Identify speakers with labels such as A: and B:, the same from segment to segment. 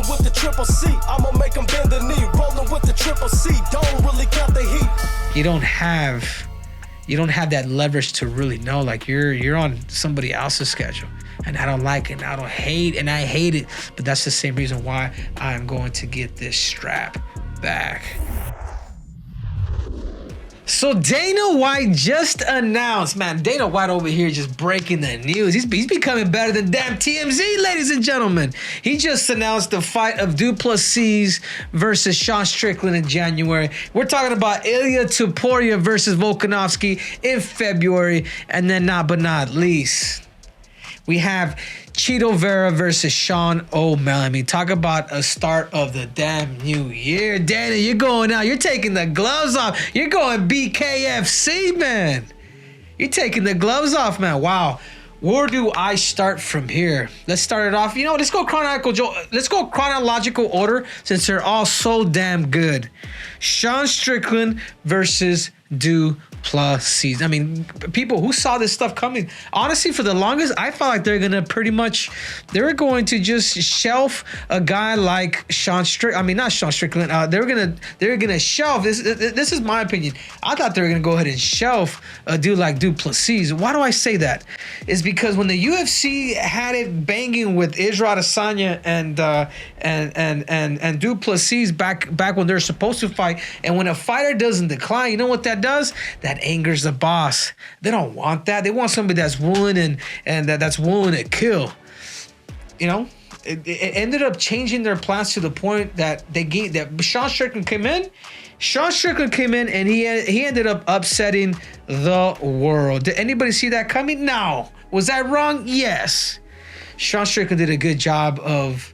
A: Rolling with the triple C, I'ma make him bend the knee. Rolling with the triple C, don't really count the heat.
B: You don't have that leverage to really know. Like you're on somebody else's schedule. And I don't like it. And I hate it. But that's the same reason why I'm going to get this strap back. So Dana White just announced, man, Dana White over here just breaking the news. He's becoming better than damn TMZ, ladies and gentlemen. He just announced the fight of Plessis versus Sean Strickland in January. We're talking about Ilia Topuria versus Volkanovski in February. And then not least, we have Chito Vera versus Sean O'Malley. Talk about a start of the damn new year. Dana, you're going out. You're taking the gloves off. You're going BKFC, man. You're taking the gloves off, man. Wow. Where do I start from here? Let's start it off. Let's go chronological order since they're all so damn good. Sean Strickland versus Plessis. I mean, people who saw this stuff coming, honestly, for the longest, I felt like they were going to just shelf a guy like Sean Strickland. I mean, not Sean Strickland. They were gonna shelf this. This is my opinion. I thought they were gonna go ahead and shelf a dude like Plessis. Why do I say that? It's because when the UFC had it banging with Israel Adesanya and Plessis back when they're supposed to fight, and when a fighter doesn't decline, you know what that does? That angers the boss. They don't want that. They want somebody that's willing and that's willing to kill. It ended up changing their plans to the point that Sean Strickland came in. Sean Strickland came in and he ended up upsetting the world. Did anybody see that coming? No. Was that wrong? Yes. Sean Strickland did a good job of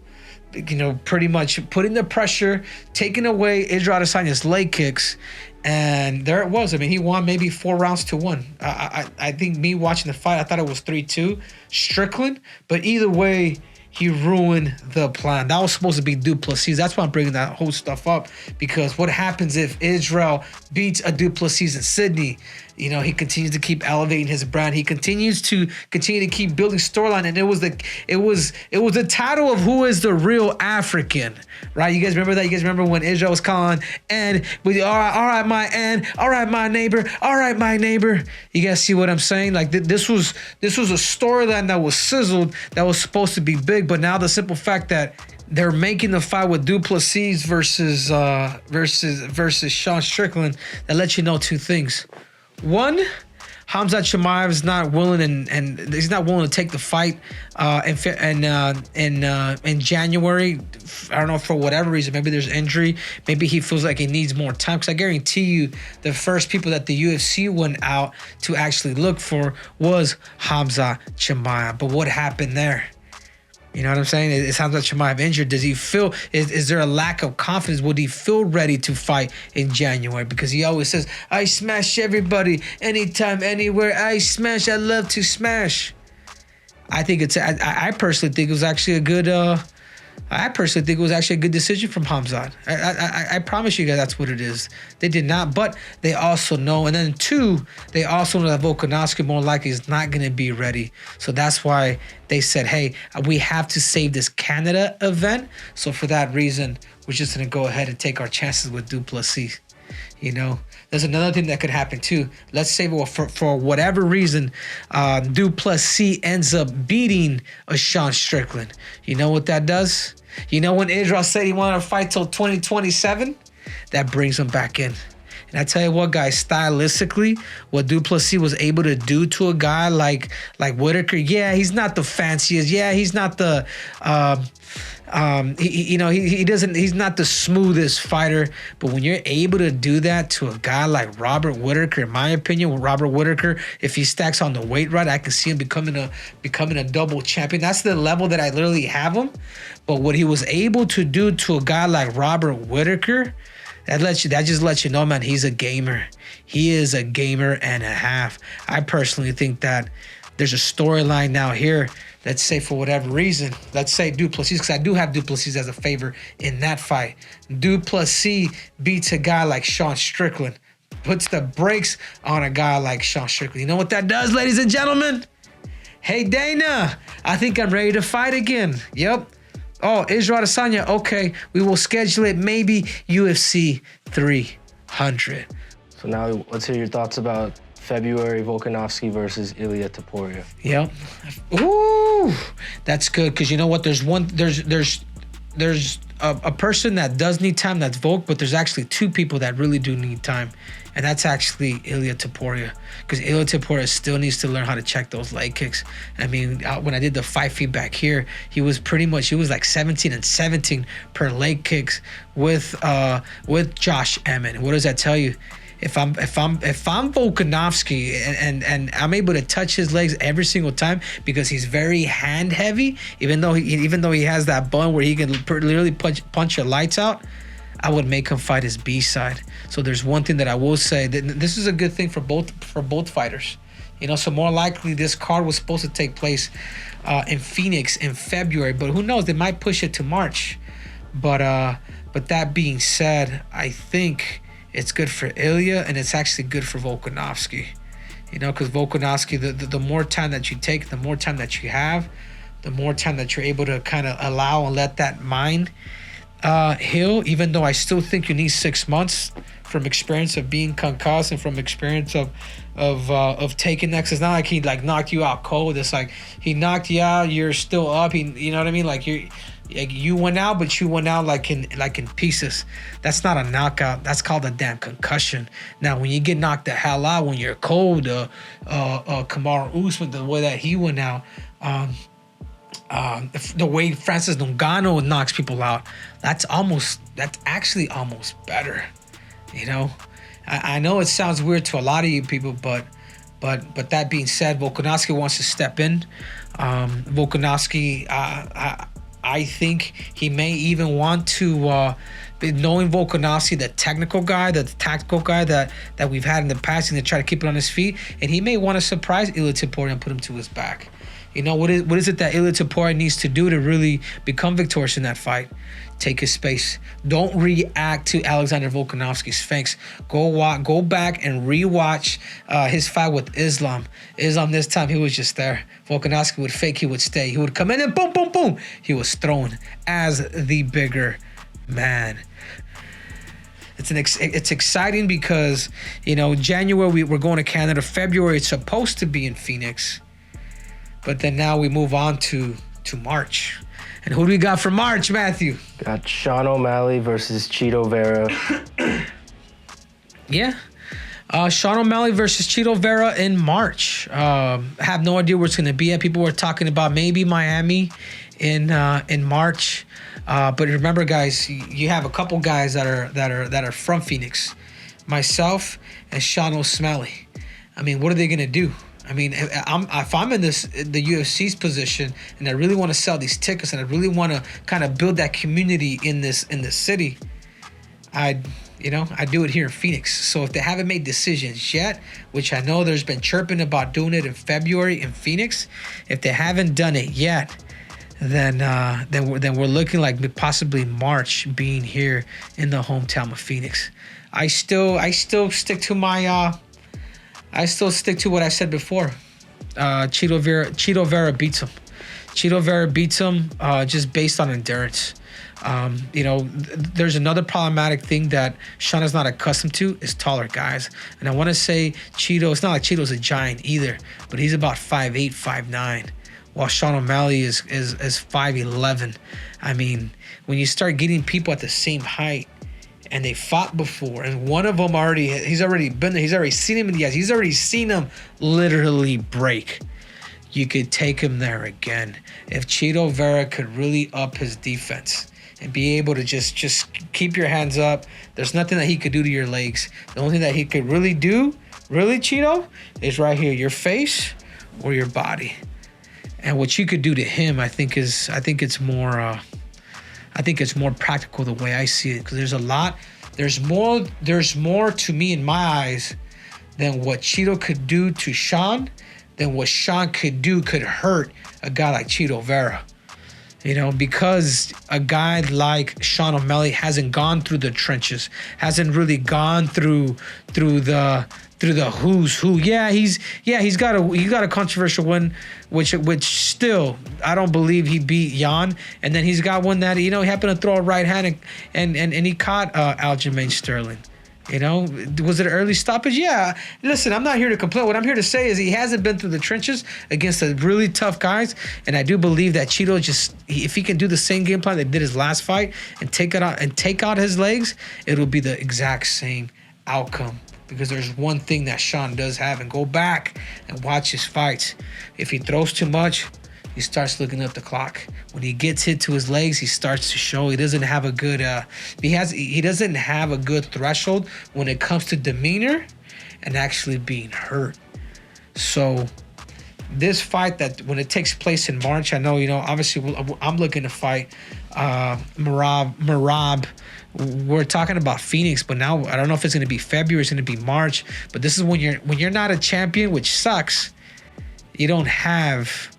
B: pretty much putting the pressure, taking away Israel Adesanya's leg kicks. And there it was. I mean, he won maybe 4 rounds to 1. I think me watching the fight, I thought it was 3-2 Strickland. But either way, he ruined the plan. That was supposed to be Plessis. That's why I'm bringing that whole stuff up. Because what happens if Israel beats a Plessis in Sydney? He continues to keep elevating his brand. He continues to keep building storyline. And it was the title of who is the real African, right? You guys remember that? You guys remember when Israel was calling and with all right, my neighbor, all right, my neighbor. You guys see what I'm saying? Like this was a storyline that was sizzled, that was supposed to be big, but now the simple fact that they're making the fight with Plessis versus Sean Strickland, that lets you know 2 things. One, Khamzat Chimaev is not willing and he's not willing to take the fight in January. I don't know, for whatever reason. Maybe there's injury. Maybe he feels like he needs more time. Because I guarantee you, the first people that the UFC went out to actually look for was Khamzat Chimaev. But what happened there? You know what I'm saying? It sounds like Chimaev injured. Does he feel, is there a lack of confidence? Would he feel ready to fight in January? Because he always says, I smash everybody, anytime, anywhere. I smash, I love to smash. I personally think it was actually a good, decision from Khamzat. I promise you guys that's what it is. They did not, but they also know. And then 2, they also know that Volkanovski more likely is not going to be ready. So that's why they said, hey, we have to save this Canada event. So for that reason, we're just going to go ahead and take our chances with Plessis. There's another thing that could happen too. Let's say for whatever reason, Plessis ends up beating a Sean Strickland. You know what that does? When Israel said he wanted to fight till 2027, that brings him back in. And I tell you what, guys, stylistically, what Plessis was able to do to a guy like Whitaker, yeah, he's not the fanciest. Yeah, he's not the he's not the smoothest fighter, but when you're able to do that to a guy like Robert Whitaker, in my opinion, with Robert Whitaker, if he stacks on the weight right, I can see him becoming a double champion. That's the level that I literally have him. But what he was able to do to a guy like Robert Whitaker, that just lets you know, man, he's a gamer. He is a gamer and a half. I personally think that there's a storyline now here. Let's say for whatever reason, let's say Plessis, because I do have Plessis as a favor in that fight. Plessis beats a guy like Sean Strickland, puts the brakes on a guy like Sean Strickland. You know what that does, ladies and gentlemen? Hey, Dana, I think I'm ready to fight again. Yep. Oh, Israel Adesanya. Okay, we will schedule it. Maybe UFC 300.
C: So now let's hear your thoughts about February Volkanovski versus Ilia Topuria.
B: Yep. Ooh, that's good because you know what? There's a person that does need time. That's Volk, but there's actually two people that really do need time, and that's actually Ilia Topuria because Ilia Topuria still needs to learn how to check those leg kicks. I mean, when I did the fight feedback here, he was like 17 and 17 per leg kicks with Josh Emmett. What does that tell you? If I'm Volkanovski and I'm able to touch his legs every single time because he's very hand heavy, even though he has that bun where he can literally punch your lights out, I would make him fight his B side. So there's one thing that I will say, that this is a good thing for both fighters. You know, so more likely this card was supposed to take place in Phoenix in February, but who knows? They might push it to March. But that being said, I think it's good for Ilia, and it's actually good for Volkanovski. You know, because Volkanovski, the more time that you take, the more time that you have, the more time that you're able to kind of allow and let that mind heal. Even though I still think you need 6 months from experience of being concussed and from experience of taking that. It's not like he like knocked you out cold. It's like he knocked you out. You're still up. You know what I mean? Like you went out, but you went out like in pieces. That's not a knockout. That's called a damn concussion. Now, when you get knocked the hell out, when you're cold, Kamaru Usman, the way that he went out, the way Francis Ngannou knocks people out, that's actually almost better. You know, I know it sounds weird to a lot of you people, but that being said, Volkanovski wants to step in. Volkanovski, I think he may even want to, knowing Volkanovski, the technical guy, the tactical guy that we've had in the past, and to try to keep it on his feet, and he may want to surprise Ilia Topuria and put him to his back. You know, what is it that Ilia Topuria needs to do to really become victorious in that fight? Take his space. Don't react to Alexander Volkanovski's feints. Go back and rewatch his fight with Islam. Islam, this time, he was just there. Volkanovski would fake, he would stay. He would come in and boom, boom, boom. He was thrown as the bigger man. It's exciting because, you know, January we're going to Canada. February it's supposed to be in Phoenix. But then now we move on to March. And who do we got for March, Matthew?
C: Got Sean O'Malley versus Chito Vera.
B: Yeah. Sean O'Malley versus Chito Vera in March. Have no idea where it's going to be at. People were talking about maybe Miami in March. But remember, guys, you have a couple guys that are from Phoenix. Myself and Sean O'Malley. I mean, what are they going to do? I mean, if I'm in the UFC's position and I really want to sell these tickets and I really want to kind of build that community in this city, I do it here in Phoenix. So if they haven't made decisions yet, which I know there's been chirping about doing it in February in Phoenix, if they haven't done it yet, then we're looking like possibly March being here in the hometown of Phoenix. I still stick to my. I still stick to what I said before. Chito Vera beats him. Chito Vera beats him just based on endurance. There's another problematic thing that Sean is not accustomed to is taller guys. And I want to say Chito, it's not like Chito's a giant either, but he's about 5'8", 5'9", while Sean O'Malley is 5'11". I mean, when you start getting people at the same height, and they fought before, and one of them he's already been there. He's already seen him in the eyes. He's already seen him literally break. You could take him there again. If Chito Vera could really up his defense and be able to just keep your hands up, there's nothing that he could do to your legs. The only thing that he could really do, Chito, is right here, your face or your body. And what you could do to him, I think it's more practical the way I see it, because there's more to me in my eyes than what Chito could do to Sean, than what Sean could hurt a guy like Chito Vera. You know, because a guy like Sean O'Malley hasn't gone through the trenches, hasn't really gone through the who's who. Yeah, he's got a controversial one, which still I don't believe he beat Jan, and then he's got one that he happened to throw a right hand and he caught Aljamain Sterling. You know, was it an early stoppage? Yeah. Listen, I'm not here to complain. What I'm here to say is he hasn't been through the trenches against the really tough guys, and I do believe that Chito if he can do the same game plan that did his last fight and take out his legs, it'll be the exact same outcome. Because there's one thing that Sean does have, and go back and watch his fights. If he throws too much, he starts looking up the clock. When he gets hit to his legs, he starts to show he doesn't have a good he doesn't have a good threshold when it comes to demeanor and actually being hurt. So this fight, that when it takes place in March, I know, obviously I'm looking to fight Merab. We're talking about Phoenix, but now I don't know if it's going to be February, it's going to be March. But this is when you're not a champion, which sucks. You don't have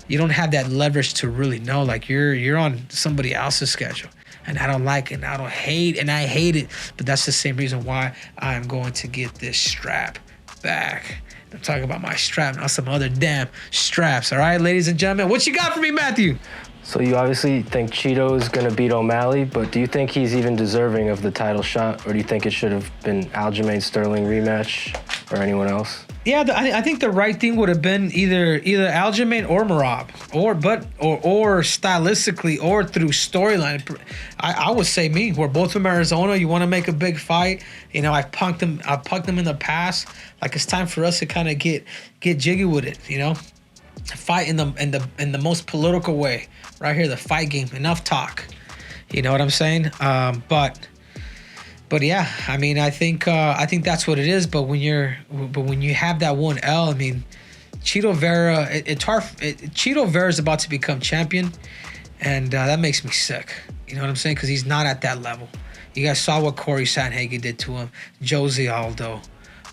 B: that leverage to really know. Like you're on somebody else's schedule, and I don't like it. And I hate it. But that's the same reason why I'm going to get this strap back. I'm talking about my strap, not some other damn straps. All right, ladies and gentlemen, what you got for me, Matthew?
C: So you obviously think Chito is going to beat O'Malley, but do you think he's even deserving of the title shot, or do you think it should have been Aljamain Sterling rematch or anyone else?
B: Yeah, I think the right thing would have been either Aljamain or Merab, or stylistically or through storyline. I would say me. We're both from Arizona. You want to make a big fight. I've punked them in the past. Like, it's time for us to kind of get jiggy with it. Fight in the most political way. Right here, the fight game. Enough talk. You know what I'm saying? But yeah, I mean, I think that's what it is. But when you have that one L, I mean, Chito Vera, it's hard. Chito Vera is about to become champion, and that makes me sick. You know what I'm saying? Because he's not at that level. You guys saw what Corey Sandhagen did to him. Jose Aldo,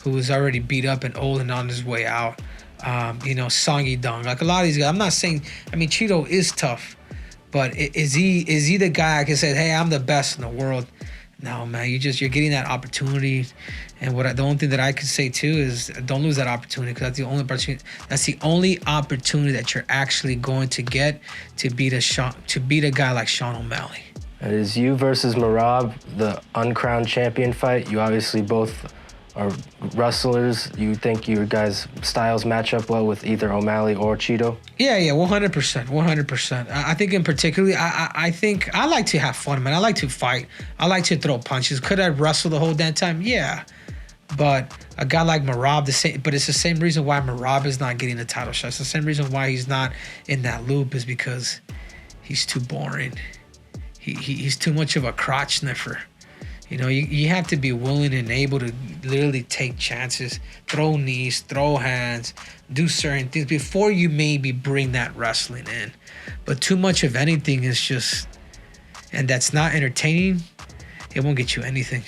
B: who was already beat up and old and on his way out. Song Yadong, like a lot of these guys. I'm not saying. I mean, Chito is tough, but is he the guy I can say, hey, I'm the best in the world? No, man, you're getting that opportunity, and the only thing that I can say too is don't lose that opportunity, because that's the only opportunity. That's the only opportunity that you're actually going to get to beat a guy like Sean O'Malley.
C: It is you versus Merab, the uncrowned champion fight. You obviously both are wrestlers. You think your guys' styles match up well with either O'Malley or Chito?
B: Yeah, 100%. I think in particular, I think I like to have fun, man. I like to fight. I like to throw punches. Could I wrestle the whole damn time? Yeah. But a guy like Merab, it's the same reason why Merab is not getting the title shot. It's the same reason why he's not in that loop, is because he's too boring. He's too much of a crotch sniffer. You have to be willing and able to literally take chances, throw knees, throw hands, do certain things before you maybe bring that wrestling in. But too much of anything is just, and that's not entertaining, it won't get you anything.